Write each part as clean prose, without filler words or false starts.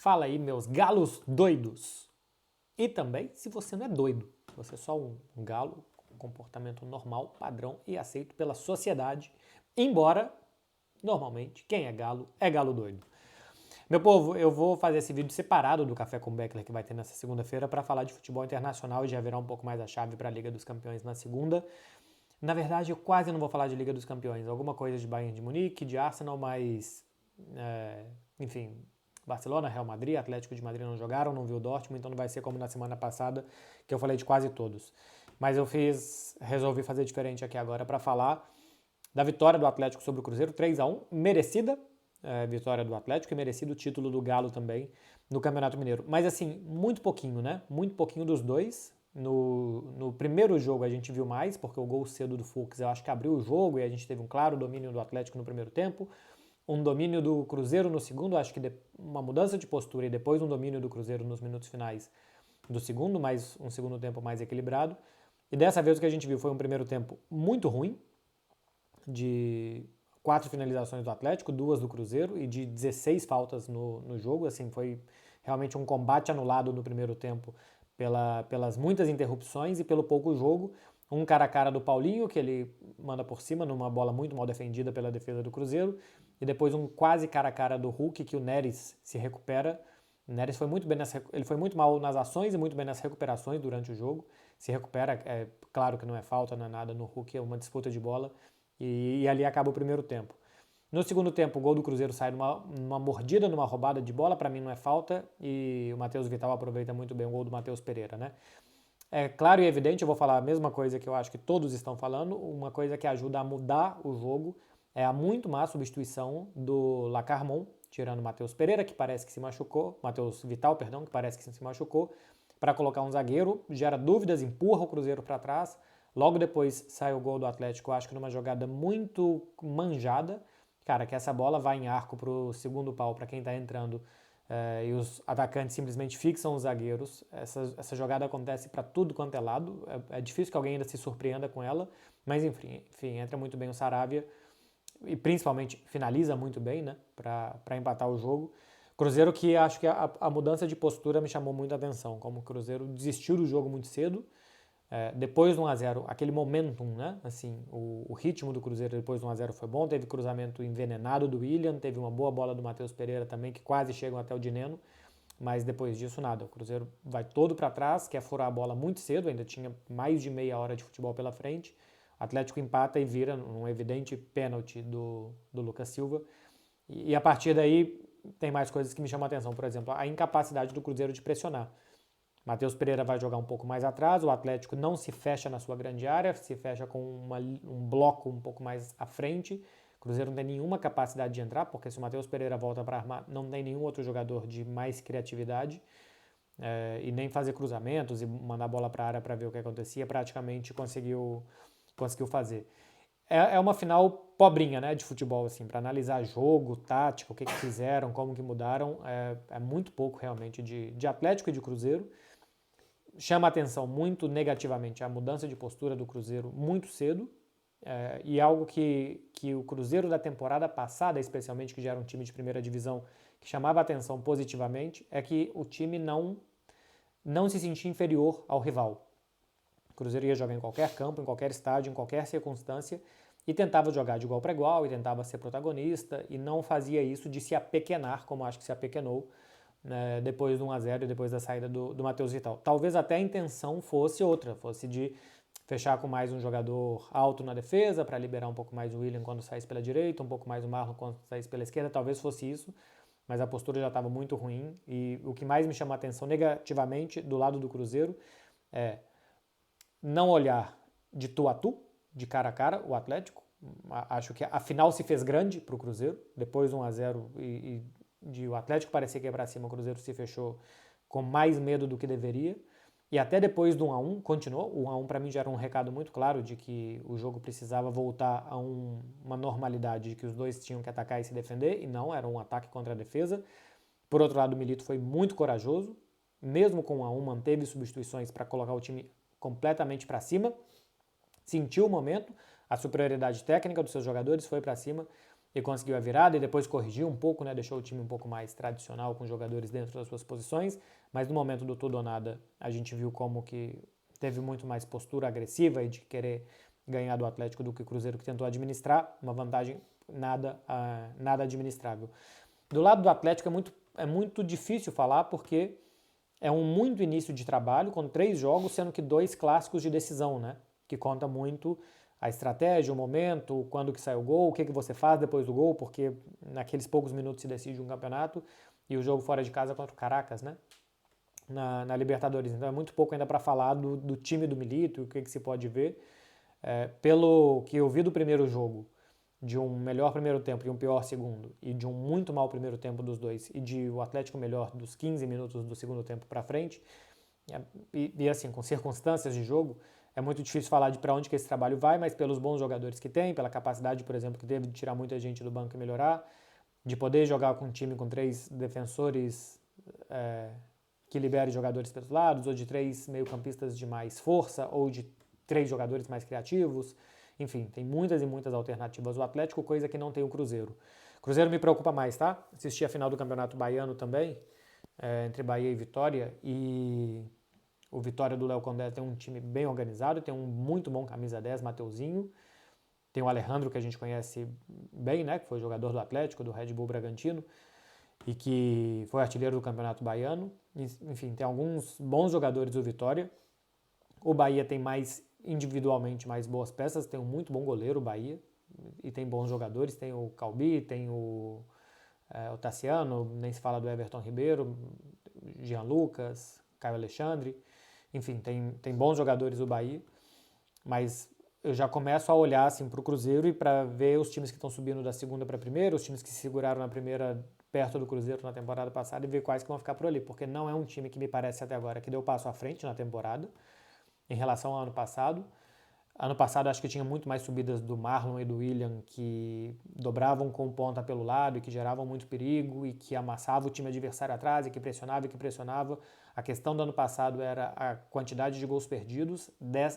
Fala aí, meus galos doidos. E também, se você não é doido, você é só um galo com comportamento normal, padrão e aceito pela sociedade, embora, normalmente, quem é galo doido. Meu povo, eu vou fazer esse vídeo separado do Café com Beckler que vai ter nessa segunda-feira para falar de futebol internacional e já virar um pouco mais a chave para a Liga dos Campeões na segunda. Na verdade, eu quase não vou falar de Liga dos Campeões, alguma coisa de Bayern de Munique, de Arsenal, mas, enfim, Barcelona, Real Madrid, Atlético de Madrid não jogaram, não viu o Dortmund, então não vai ser como na semana passada, que eu falei de quase todos. Mas eu resolvi fazer diferente aqui agora para falar da vitória do Atlético sobre o Cruzeiro, 3-1, merecida vitória do Atlético e merecido o título do Galo também no Campeonato Mineiro. Mas assim, muito pouquinho, né? Muito pouquinho dos dois. No primeiro jogo a gente viu mais, porque o gol cedo do Fux eu acho que abriu o jogo e a gente teve um claro domínio do Atlético no primeiro tempo, um domínio do Cruzeiro no segundo, acho que uma mudança de postura e depois um domínio do Cruzeiro nos minutos finais do segundo, mas um segundo tempo mais equilibrado. E dessa vez o que a gente viu foi um primeiro tempo muito ruim, de 4 finalizações do Atlético, 2 do Cruzeiro e de 16 faltas no jogo. Assim, foi realmente um combate anulado no primeiro tempo pelas muitas interrupções e pelo pouco jogo. Um cara a cara do Paulinho, que ele manda por cima numa bola muito mal defendida pela defesa do Cruzeiro. E depois um quase cara a cara do Hulk, que o Neres se recupera. O Neres foi muito bem ele foi muito mal nas ações e muito bem nas recuperações durante o jogo. Se recupera, é claro que não é falta, não é nada no Hulk, é uma disputa de bola. E ali acaba o primeiro tempo. No segundo tempo, o gol do Cruzeiro sai numa mordida, numa roubada de bola, para mim não é falta, e o Matheus Vital aproveita muito bem o gol do Matheus Pereira, né? É claro e evidente, eu vou falar a mesma coisa que eu acho que todos estão falando, uma coisa que ajuda a mudar o jogo é a muito má substituição do Lacarmon, tirando o Matheus Pereira, que parece que se machucou, Matheus Vital, perdão, que parece que se machucou, para colocar um zagueiro, gera dúvidas, empurra o Cruzeiro para trás. Logo depois sai o gol do Atlético, eu acho que numa jogada muito manjada, cara, que essa bola vai em arco pro segundo pau para quem tá entrando e os atacantes simplesmente fixam os zagueiros. Essa jogada acontece para tudo quanto é lado, é difícil que alguém ainda se surpreenda com ela, mas enfim, entra muito bem o Saravia e principalmente finaliza muito bem, né, para empatar o jogo. Cruzeiro que acho que a mudança de postura me chamou muito a atenção, como o Cruzeiro desistiu do jogo muito cedo. Depois do 1-0, aquele momentum, né? Assim, o ritmo do Cruzeiro depois do 1-0 foi bom, teve cruzamento envenenado do William, teve uma boa bola do Matheus Pereira também, que quase chegam até o Dineno, mas depois disso nada, o Cruzeiro vai todo para trás, quer furar a bola muito cedo, ainda tinha mais de meia hora de futebol pela frente, o Atlético empata e vira um evidente pênalti do Lucas Silva, e a partir daí tem mais coisas que me chamam a atenção, por exemplo, a incapacidade do Cruzeiro de pressionar. Matheus Pereira vai jogar um pouco mais atrás, o Atlético não se fecha na sua grande área, se fecha com um bloco um pouco mais à frente. O Cruzeiro não tem nenhuma capacidade de entrar, porque se o Matheus Pereira volta para armar, não tem nenhum outro jogador de mais criatividade e nem fazer cruzamentos e mandar a bola para a área para ver o que acontecia, praticamente conseguiu fazer. É uma final pobrinha, né, de futebol, assim, para analisar jogo, tática, o que fizeram, como que mudaram, é muito pouco realmente de Atlético e de Cruzeiro. Chama a atenção muito negativamente a mudança de postura do Cruzeiro muito cedo, e algo que o Cruzeiro da temporada passada, especialmente, que já era um time de primeira divisão, que chamava a atenção positivamente, é que o time não se sentia inferior ao rival. O Cruzeiro ia jogar em qualquer campo, em qualquer estádio, em qualquer circunstância, e tentava jogar de igual para igual, e tentava ser protagonista, e não fazia isso de se apequenar, como acho que se apequenou, depois do 1-0 e depois da saída do Matheus Vital. Talvez até a intenção fosse outra, fosse de fechar com mais um jogador alto na defesa, para liberar um pouco mais o William quando saísse pela direita, um pouco mais o Marlon quando saísse pela esquerda, talvez fosse isso, mas a postura já estava muito ruim, e o que mais me chama a atenção negativamente do lado do Cruzeiro é não olhar de tu a tu, de cara a cara, o Atlético. Acho que a final se fez grande para o Cruzeiro, depois do 1-0 e de o Atlético parecer que ia para cima, o Cruzeiro se fechou com mais medo do que deveria. E até depois do 1-1 continuou. O 1-1 para mim já era um recado muito claro de que o jogo precisava voltar a uma normalidade, de que os dois tinham que atacar e se defender, e não, era um ataque contra a defesa. Por outro lado, o Milito foi muito corajoso, mesmo com o 1-1 manteve substituições para colocar o time completamente para cima, sentiu o momento, a superioridade técnica dos seus jogadores foi para cima e conseguiu a virada e depois corrigiu um pouco, né? Deixou o time um pouco mais tradicional com jogadores dentro das suas posições, mas no momento do tudo ou nada a gente viu como que teve muito mais postura agressiva e de querer ganhar do Atlético do que o Cruzeiro, que tentou administrar uma vantagem nada administrável. Do lado do Atlético é muito difícil falar porque é um muito início de trabalho, com 3 jogos, sendo que 2 clássicos de decisão, né? Que conta muito a estratégia, o momento, quando que sai o gol, o que você faz depois do gol, porque naqueles poucos minutos se decide um campeonato, e o jogo fora de casa contra o Caracas, né? Na Libertadores. Então é muito pouco ainda para falar do time do Milito, o que se pode ver. Pelo que eu vi do primeiro jogo, de um melhor primeiro tempo e um pior segundo, e de um muito mau primeiro tempo dos dois, e de o Atlético melhor dos 15 minutos do segundo tempo para frente, e assim, com circunstâncias de jogo, é muito difícil falar de para onde que esse trabalho vai, mas pelos bons jogadores que tem, pela capacidade, por exemplo, que teve de tirar muita gente do banco e melhorar, de poder jogar com um time com 3 defensores que libere jogadores pelos lados, ou de 3 meio-campistas de mais força, ou de 3 jogadores mais criativos. Enfim, tem muitas e muitas alternativas o Atlético, coisa que não tem o Cruzeiro. O Cruzeiro me preocupa mais, tá? Assisti a final do Campeonato Baiano também, entre Bahia e Vitória, e o Vitória do Léo Condé tem um time bem organizado, tem um muito bom camisa 10, Mateuzinho, tem o Alejandro, que a gente conhece bem, né? Que foi jogador do Atlético, do Red Bull Bragantino, e que foi artilheiro do Campeonato Baiano. Enfim, tem alguns bons jogadores do Vitória. O Bahia tem mais individualmente mais boas peças, tem um muito bom goleiro o Bahia, e tem bons jogadores, tem o Calbi, tem o Tassiano, nem se fala do Everton Ribeiro, Jean Lucas, Caio Alexandre, enfim, tem bons jogadores o Bahia, mas eu já começo a olhar assim, para o Cruzeiro e para ver os times que estão subindo da segunda para a primeira, os times que se seguraram na primeira perto do Cruzeiro na temporada passada e ver quais que vão ficar por ali, porque não é um time que me parece até agora que deu passo à frente na temporada em relação ao ano passado. Ano passado acho que tinha muito mais subidas do Marlon e do William que dobravam com ponta pelo lado e que geravam muito perigo e que amassavam o time adversário atrás e que pressionava e que pressionava. A questão do ano passado era a quantidade de gols perdidos.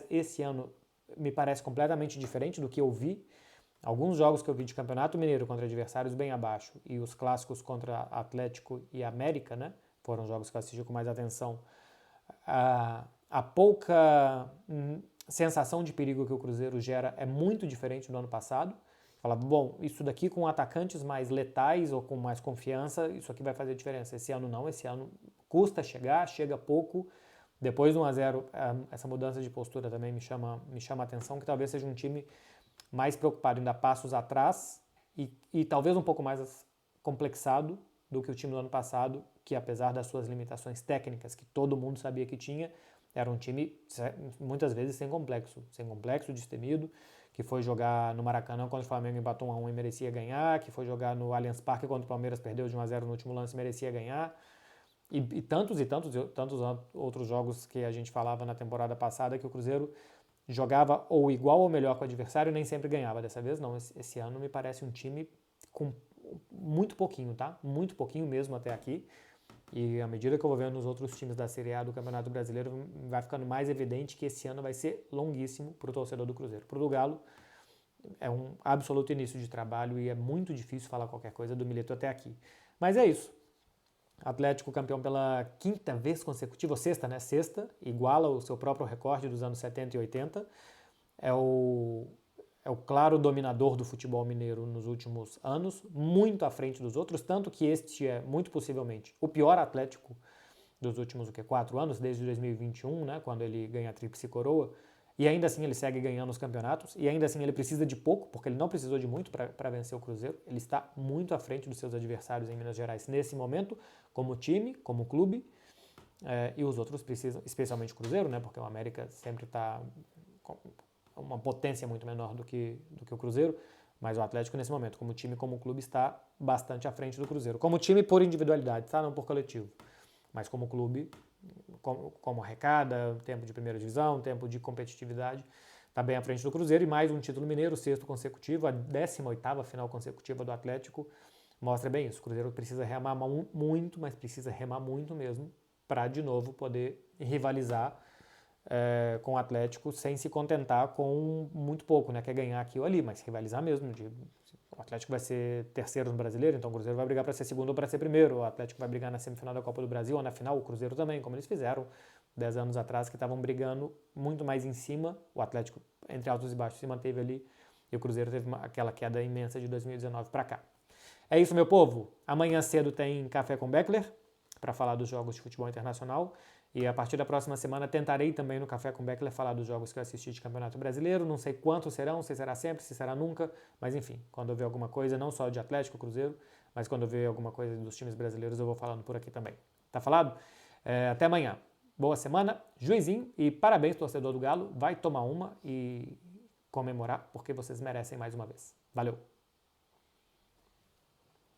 Esse ano me parece completamente diferente do que eu vi. Alguns jogos que eu vi de Campeonato Mineiro contra adversários bem abaixo e os clássicos contra Atlético e América, né? Foram jogos que eu assisti com mais atenção. A pouca sensação de perigo que o Cruzeiro gera é muito diferente do ano passado. Fala, bom, isso daqui com atacantes mais letais ou com mais confiança, isso aqui vai fazer diferença. Esse ano não, esse ano custa chegar, chega pouco. Depois do 1-0, essa mudança de postura também me chama a atenção, que talvez seja um time mais preocupado em dar passos atrás e talvez um pouco mais complexado do que o time do ano passado, que apesar das suas limitações técnicas, que todo mundo sabia que tinha, era um time muitas vezes sem complexo, destemido, que foi jogar no Maracanã contra o Flamengo, empatou 1-1 e merecia ganhar, que foi jogar no Allianz Parque contra o Palmeiras, perdeu de 1-0 no último lance e merecia ganhar, e tantos outros jogos que a gente falava na temporada passada que o Cruzeiro jogava ou igual ou melhor com o adversário e nem sempre ganhava. Dessa vez não, esse ano me parece um time com muito pouquinho, tá? Muito pouquinho mesmo até aqui. E à medida que eu vou vendo nos outros times da Série A do Campeonato Brasileiro, vai ficando mais evidente que esse ano vai ser longuíssimo para o torcedor do Cruzeiro. Para o do Galo, é um absoluto início de trabalho e é muito difícil falar qualquer coisa do Milito até aqui. Mas é isso. Atlético campeão pela 5ª vez consecutiva, ou sexta, né? Sexta, iguala o seu próprio recorde dos anos 70 e 80. É o claro dominador do futebol mineiro nos últimos anos, muito à frente dos outros, tanto que este é, muito possivelmente, o pior Atlético dos últimos 4 anos, desde 2021, né, quando ele ganha a tríplice coroa, e ainda assim ele segue ganhando os campeonatos, e ainda assim ele precisa de pouco, porque ele não precisou de muito para vencer o Cruzeiro, ele está muito à frente dos seus adversários em Minas Gerais nesse momento, como time, como clube, e os outros precisam, especialmente o Cruzeiro, né, porque o América sempre está uma potência muito menor do que o Cruzeiro, mas o Atlético nesse momento, como time, como clube, está bastante à frente do Cruzeiro. Como time por individualidade, tá? Não por coletivo. Mas como clube, como arrecada, tempo de primeira divisão, tempo de competitividade, está bem à frente do Cruzeiro. E mais um título mineiro, 6º consecutivo, a 18ª final consecutiva do Atlético, mostra bem isso. O Cruzeiro precisa remar muito, mas precisa remar muito mesmo, para de novo poder rivalizar com o Atlético sem se contentar com muito pouco, né? Quer ganhar aqui ou ali, mas rivalizar mesmo, de O Atlético vai ser terceiro no Brasileiro, então o Cruzeiro vai brigar para ser segundo ou para ser primeiro. O Atlético vai brigar na semifinal da Copa do Brasil ou na final, o Cruzeiro também, como eles fizeram 10 anos atrás, que estavam brigando muito mais em cima. O Atlético, entre altos e baixos, se manteve ali e o Cruzeiro teve aquela queda imensa de 2019 para cá. É isso, meu povo. Amanhã cedo tem Café com Beckler para falar dos jogos de futebol internacional. E a partir da próxima semana tentarei também no Café com Beckler falar dos jogos que eu assisti de Campeonato Brasileiro. Não sei quantos serão, se será sempre, se será nunca. Mas enfim, quando eu ver alguma coisa, não só de Atlético, Cruzeiro, mas quando eu ver alguma coisa dos times brasileiros, eu vou falando por aqui também. Tá falado? Até amanhã. Boa semana, juizinho e parabéns, torcedor do Galo. Vai tomar uma e comemorar, porque vocês merecem mais uma vez. Valeu!